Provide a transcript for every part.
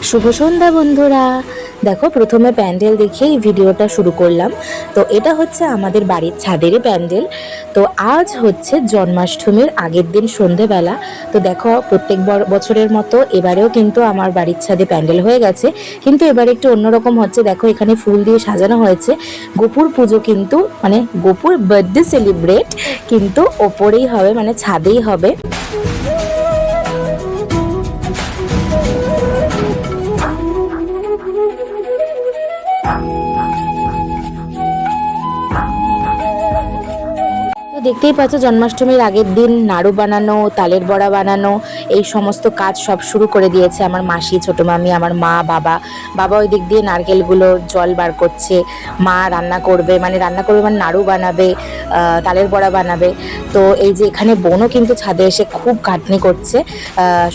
শুভ সন্ধ্যা বন্ধুরা। দেখো, প্রথমে প্যান্ডেল দেখিয়ে এই ভিডিওটা শুরু করলাম। তো এটা হচ্ছে আমাদের বাড়ির ছাদেরই প্যান্ডেল। তো আজ হচ্ছে জন্মাষ্টমীর আগের দিন সন্ধেবেলা। তো দেখো, প্রত্যেক বছরের মতো এবারেও কিন্তু আমার বাড়ির ছাদে প্যান্ডেল হয়ে গেছে, কিন্তু এবার একটু অন্যরকম হচ্ছে। দেখো, এখানে ফুল দিয়ে সাজানো হয়েছে। গোপুর পুজো কিন্তু, মানে গোপুর বার্থডে সেলিব্রেট কিন্তু ওপরেই হবে, মানে ছাদেই হবে। তো দেখতেই পাচ্ছ, জন্মাষ্টমীর আগের দিন নাড়ু বানানো, তালের বড়া বানানো, এই সমস্ত কাজ সব শুরু করে দিয়েছে আমার মাসি, ছোটো মামি, আমার মা, বাবা ওই দিক দিয়ে নারকেলগুলো জল বার করছে। মা রান্না করবে, মানে নাড়ু বানাবে, তালের বড়া বানাবে। তো এই যে এখানে বোনও কিন্তু ছাদে এসে খুব খাটনি করছে,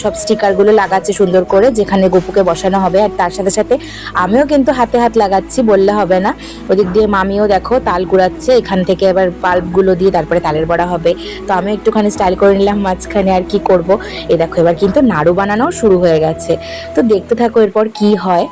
সব স্টিকারগুলো লাগাচ্ছে সুন্দর করে যেখানে গপুকে বসানো হবে। আর তার সাথে সাথে আমিও কিন্তু হাতে হাত লাগাচ্ছি, বললে হবে না। ওদিক দিয়ে মামিও দেখো তাল কুড়াচ্ছে, এখান থেকে এবার বাল্বগুলো দিয়ে তারপরে তালের বড়া হবে। তো আমি একটুখানি স্টাইল করে নিলাম মাঝখানে, আর কি করব। এই দেখো, এবার কিন্তু নাড়ু বানানো শুরু হয়ে গেছে। তো দেখতে থাকো এরপর কি হয়।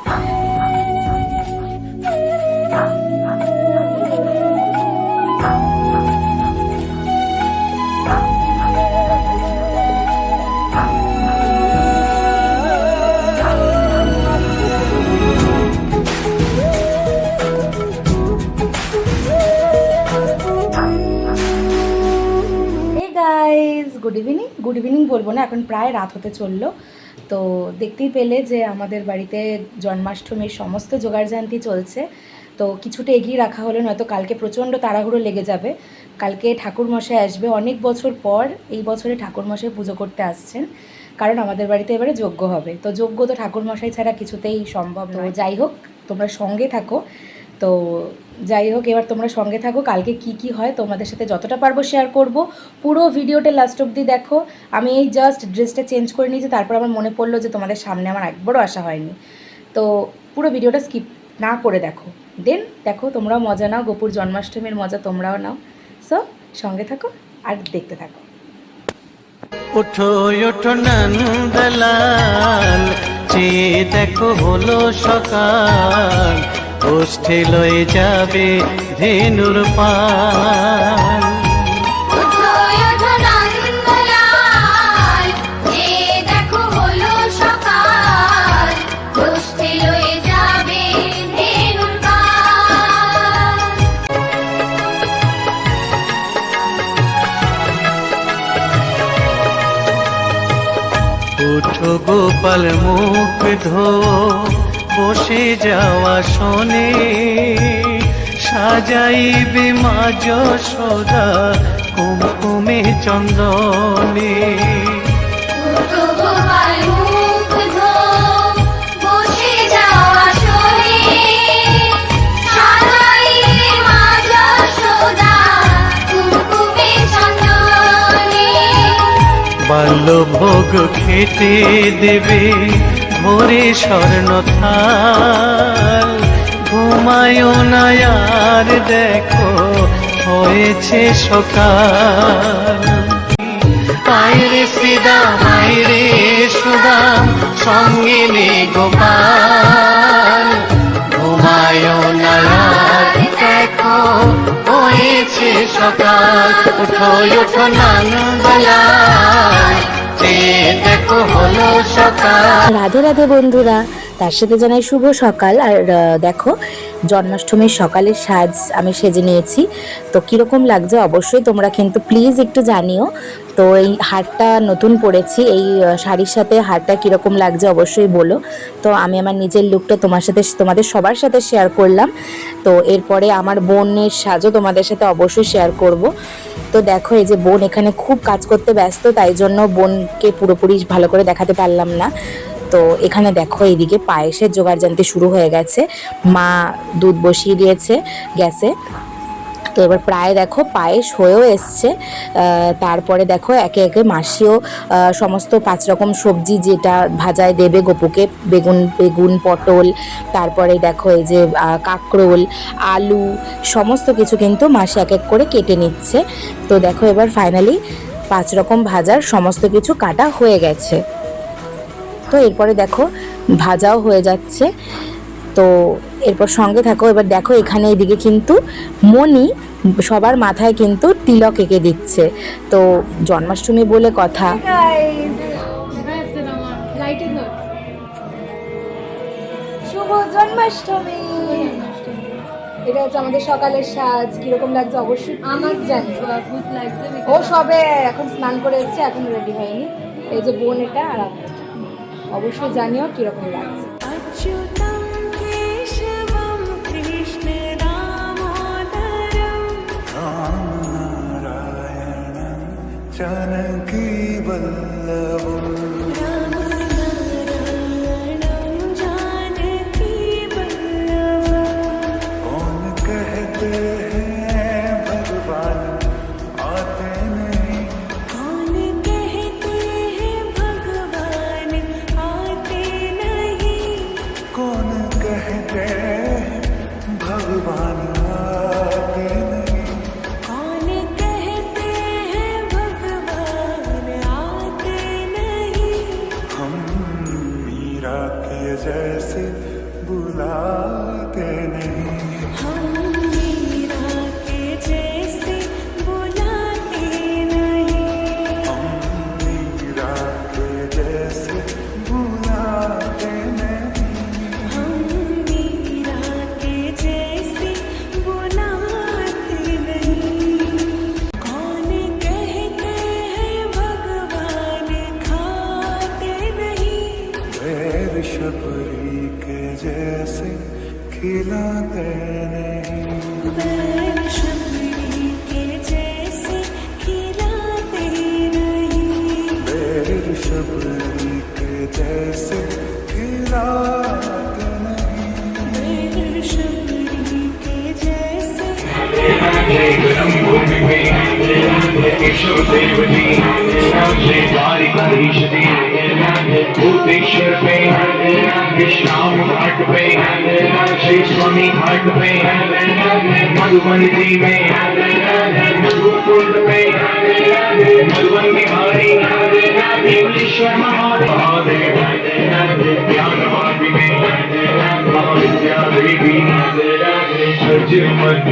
গুড ইভিনিং বলবো না, এখন প্রায় রাত হতে চললো। তো দেখতেই পেলে যে আমাদের বাড়িতে জন্মাষ্টমীর সমস্ত জোগাড়জান্তি চলছে। তো কিছুটা এগিয়ে রাখা হলো, নয়তো কালকে প্রচণ্ড তাড়াহুড়ো লেগে যাবে। কালকে ঠাকুরমশাই আসবে, অনেক বছর পর এই বছরে ঠাকুরমশাই পুজো করতে আসছেন, কারণ আমাদের বাড়িতে এবারে যজ্ঞ হবে। তো যজ্ঞ তো ঠাকুরমশাই ছাড়া কিছুতেই সম্ভব নয়। যাই হোক, তোমরা সঙ্গে থাকো। তো যাই হোক, এবার তোমরা সঙ্গে থাকো, কালকে কি কি হয় তোমাদের সাথে যতটা পারবো শেয়ার করব। পুরো ভিডিওটা লাস্ট অবধি দেখো। আমি এই জাস্ট ড্রেসটা চেঞ্জ করে নিয়েছি, তারপর আমার মনে পড়লো যে তোমাদের সামনে আমার একবারও আসা হয়নি। তো পুরো ভিডিওটা স্কিপ না করে দেখো, দেন দেখো তোমরাও মজা নাও, গোপুর জন্মাষ্টমীর মজা তোমরাও নাও। সো সঙ্গে থাকো আর দেখতে থাকো। ওঠো ওঠো নন্দলাল, চেয়ে দেখো হলো সকাল, ওষ্ঠে লয়ে যাবে ধেনুর পাল। উঠো গোপাল মুখ ধো, বসে যাওয়া শোনে, সাজাইবে মা যশোদা কুমকুমে চন্দনে। বাল্যভোগ খেতে দেবে ভোরে স্বর্ণ থাল, ঘুমায় না আর দেখো হয়েছে সকাল। আইরে শ্রীদাম আইরে সুদাম, সঙ্গে নে গোপাল, ঘুমায় না আর দেখো হয়েছে সকাল। উঠো উঠো নন্দলাল, দেখো হলো সকাল। রাধে রাধে বন্ধুরা, তার সাথে জানাই শুভ সকাল। আর দেখো, জন্মাষ্টমীর সকালের সাজ আমি সেজে নিয়েছি। তো কীরকম লাগছে অবশ্যই তোমরা কিন্তু প্লিজ একটু জানিও। তো এই হারটা নতুন পরেছি, এই শাড়ির সাথে হারটা কীরকম লাগছে অবশ্যই বলো। তো আমি আমার নিজের লুকটা তোমাদের সবার সাথে শেয়ার করলাম। তো এরপরে আমার বোনের সাজও তোমাদের সাথে অবশ্যই শেয়ার করব। তো দেখো, এই যে বোন এখানে খুব কাজ করতে ব্যস্ত, তাই জন্য বোনকে পুরোপুরি ভালো করে দেখাতে পারলাম না। তো এখানে দেখো, এইদিকে পায়েসের জোগাড়জান্তি শুরু হয়ে গেছে। মা দুধ বসিয়ে দিয়েছে গ্যাসে। তো এবার প্রায় দেখো পায়েস হয়েও এসছে। তারপরে দেখো একে একে মাসিও সমস্ত 5 রকম সবজি যেটা ভাজায় দেবে গপুকে, বেগুন পটল, তারপরে দেখো এই যে কাঁকরোল, আলু, সমস্ত কিছু কিন্তু মাসি এক এক করে কেটে নিচ্ছে। তো দেখো এবার ফাইনালি 5 রকম ভাজার সমস্ত কিছু কাটা হয়ে গেছে। তো এরপরে দেখো ভাজাও হয়ে যাচ্ছে। তো এরপর সঙ্গে থাকো। এবার দেখো এখানে এদিকে কিন্তু মনি সবার মাথায় কিন্তু তিলক এঁকে দিচ্ছে। তো জন্মাষ্টমী বলে কথা। শুভ জন্মাষ্টমী। এটা হচ্ছে আমাদের সকালের সাজ। কিরকম লাগছে অবশ্যই আমার জানি। ও সবে এখন স্নান করে এসছে, এখন রেডি হয়নি। এই যে বোন এটা, আর অবশ্যই জানিও কিরকম লাগছে। जानकी वल्लभम राम नारायणं जानकी वल्लभम। कौन कहते हैं भगवान आते नहीं, कौन कहते हैं भगवान आते नहीं, कौन कहते हैं भगवान आते नहीं, कौन कहते हैं भगवान आते नहीं। हम मीरा के जैसे बुलाते नहीं, हम मीरा के जैसे बुलाते नहीं, हम मीरा के जैसे बुलाते नहीं, हम मीरा के जैसे बुलाते नहीं। कौन कहते हैं भगवान खाते नहीं, बैर शबरी के जैसे खिलाते नहीं, बैर शबरी के जैसे खिलाते नहीं, बैर शबरी के जैसे खिलाते नहीं, बैर शबरी के जैसे भूतेश्वर पे विश्राम घाट पे श्री स्वामी घाट पे मधुबन जी में मधुपुर पे मधुबन बिहारी इंग्लिश्वर महादेव ज्ञानवापी में महाविद्या देवी सजमत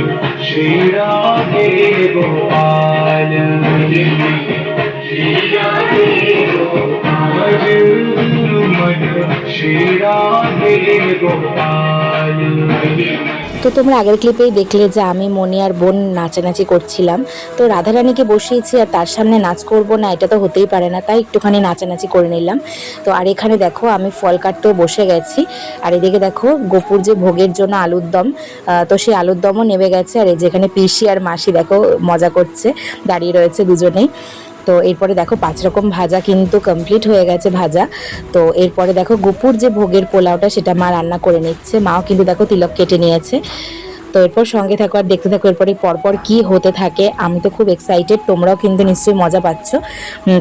श्री राधे गोपाल श्री राधे गोपाल श्री राधे गोपाल। তো তোমরা আগের ক্লিপেই দেখলে যে আমি মনি আর বোন নাচানাচি করছিলাম। তো রাধারানীকে বসিয়েছি আর তার সামনে নাচ করব না, এটা তো হতেই পারে না, তাই একটুখানি নাচানাচি করে নিলাম। তো আর এখানে দেখো আমি ফল কাটতেও বসে গেছি। আর এদিকে দেখো গোপুর যে ভোগের জন্য আলুর দম, তো সেই আলুর দমও নেমে গেছে। আর এই যেখানে পিসি আর মাসি দেখো মজা করছে, দাঁড়িয়ে রয়েছে দুজনেই। তো এরপরে দেখো 5 রকম ভাজা কিন্তু কমপ্লিট হয়ে গেছে ভাজা। তো এরপরে দেখো গোপুর যে ভোগের পোলাওটা সেটা মা রান্না করে নিচ্ছে। মাও কিন্তু দেখো তিলক কেটে নিয়েছে। তো এরপর সঙ্গে থাকো আর দেখতে থাকো এরপরে পরপর কি হতে থাকে। আমি তো খুব এক্সাইটেড, তোমরাও কিন্তু নিশ্চয়ই মজা পাচ্ছ।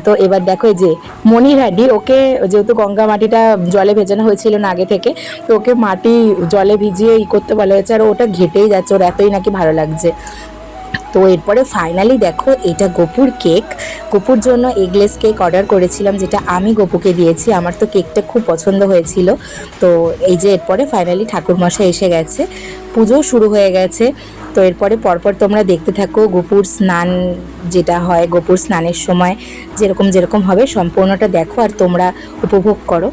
তো এবার দেখো এই যে মনি রানী, ওকে যেহেতু গঙ্গা মাটিটা জলে ভেজানো হয়েছিল না আগে থেকে, তো ওকে মাটি জলে ভিজিয়ে করতে বলা হয়েছে। আর ওটা ঘেটেই যাচ্ছে, ওর এতই নাকি ভালো লাগছে। তো এরপরে ফাইনালি দেখো এটা গোপুর কেক। গোপুর জন্য এগলেস কেক অর্ডার করেছিলাম, যেটা আমি গোপুকে দিয়েছি। আমার তো কেকটা খুব পছন্দ হয়েছিল। তো এই যে এরপরে ফাইনালি ঠাকুরমশাই এসে গেছে, পুজো শুরু হয়ে গেছে। তো এরপরে পরপর তোমরা দেখতে থাকো গোপুর স্নান যেটা হয়, গোপুর স্নানের সময় যেরকম যেরকম হবে সম্পূর্ণটা দেখো আর তোমরা উপভোগ করো।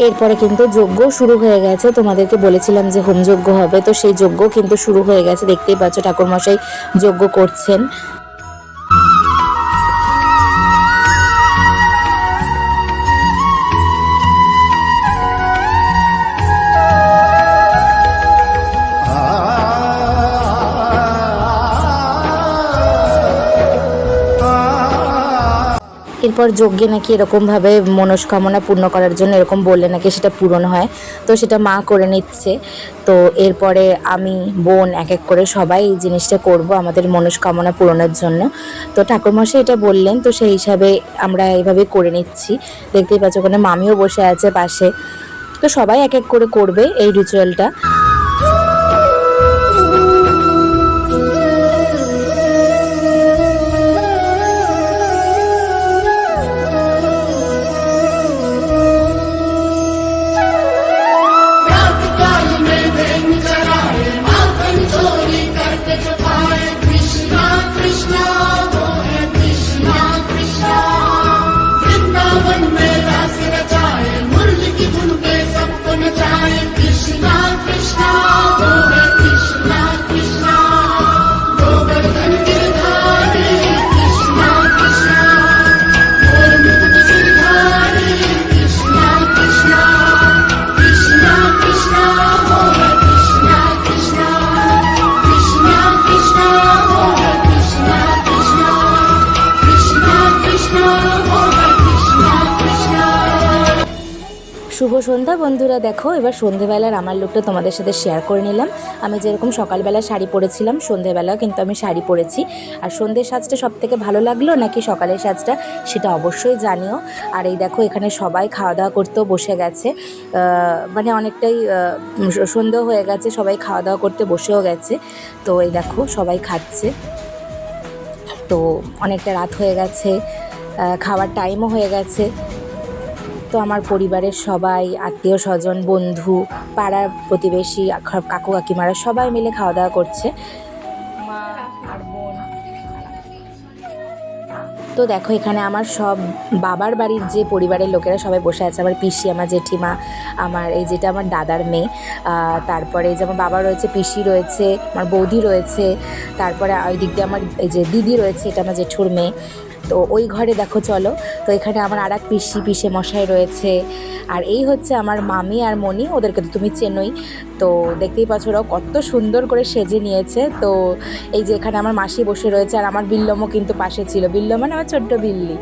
এরপরে কিন্তু যজ্ঞ শুরু হয়ে গেছে, তোমাদেরকে বলেছিলাম যে হোমযজ্ঞ হবে, তো সেই যজ্ঞ কিন্তু শুরু হয়ে গেছে, দেখতেই পাচ্ছ ঠাকুরমশাই যজ্ঞ করছেন। এরপর যজ্ঞে নাকি এরকমভাবে মনস্কামনা পূর্ণ করার জন্য এরকম বললে নাকি সেটা পূরণ হয়, তো সেটা মা করে নিচ্ছে। তো এরপরে আমি বোন এক এক করে সবাই এই জিনিসটা করব আমাদের মনস্কামনা পূরণের জন্য। তো ঠাকুরমশাই এটা বললেন, তো সেই হিসাবে আমরা এইভাবে করে নিচ্ছি। দেখতেই পাচ্ছ ওখানে মামিও বসে আছে পাশে। তো সবাই এক এক করে করবে এই রিচুয়ালটা। শুভ সন্ধ্যা বন্ধুরা। দেখো এবার সন্ধেবেলার আমার লুকটা তোমাদের সাথে শেয়ার করে নিলাম। আমি যেরকম সকালবেলা শাড়ি পরেছিলাম, সন্ধেবেলাও কিন্তু আমি শাড়ি পরেছি। আর সন্ধ্যের সাজটা সবথেকে ভালো লাগলো নাকি সকালের সাজটা, সেটা অবশ্যই জানিও। আর এই দেখো এখানে সবাই খাওয়া দাওয়া করতেও বসে গেছে, মানে অনেকটাই সন্ধ্যা হয়ে গেছে, সবাই খাওয়া দাওয়া করতে বসেও গেছে। তো এই দেখো সবাই খাচ্ছে, তো অনেকটা রাত হয়ে গেছে, খাওয়ার টাইমও হয়ে গেছে। তো আমার পরিবারের সবাই, আত্মীয় স্বজন, বন্ধু, পাড়ার প্রতিবেশী, কাকু কাকিমারা সবাই মিলে খাওয়া দাওয়া করছে, মা আর বোন। তো দেখো এখানে আমার সব বাবার বাড়ির যে পরিবারের লোকেরা সবাই বসে আছে, আমার পিসি, আমার জেঠিমা, আমার এই যেটা আমার দাদার মেয়ে, তারপরে যে আমার বাবা রয়েছে, পিসি রয়েছে, আমার বৌদি রয়েছে, তারপরে ওই দিক দিয়ে আমার এই যে দিদি রয়েছে, এটা আমার জেঠুর মেয়ে। তো ওই ঘরে দেখো চলো, তো এখানে আমার আর এক পিসে মশাই রয়েছে, আর এই হচ্ছে আমার মামি আর মনি, ওদেরকে তো তুমি চেনোই। তো দেখতেই পাচ্ছ ওরাও কত সুন্দর করে সেজে নিয়েছে। তো এই যে এখানে আমার মাসি বসে রয়েছে, আর আমার বিল্লমও কিন্তু পাশে ছিল, বিল্লম মানে আমার ছোট্ট বিল্লি।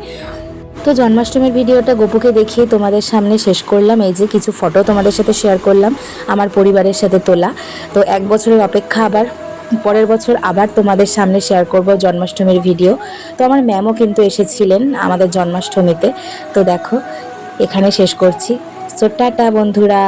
তো জন্মাষ্টমীর ভিডিওটা গোপুকে দেখিয়ে তোমাদের সামনে শেষ করলাম। এই যে কিছু ফটো তোমাদের সাথে শেয়ার করলাম আমার পরিবারের সাথে তোলা। তো 1 বছরের অপেক্ষা, আবার পরের বছর আবার তোমাদের সামনে শেয়ার করব জন্মাষ্টমীর ভিডিও। তো আমার ম্যামও কিন্তু এসেছিলেন আমাদের জন্মাষ্টমীতে। তো দেখো এখানে শেষ করছি। সো টাটা বন্ধুরা।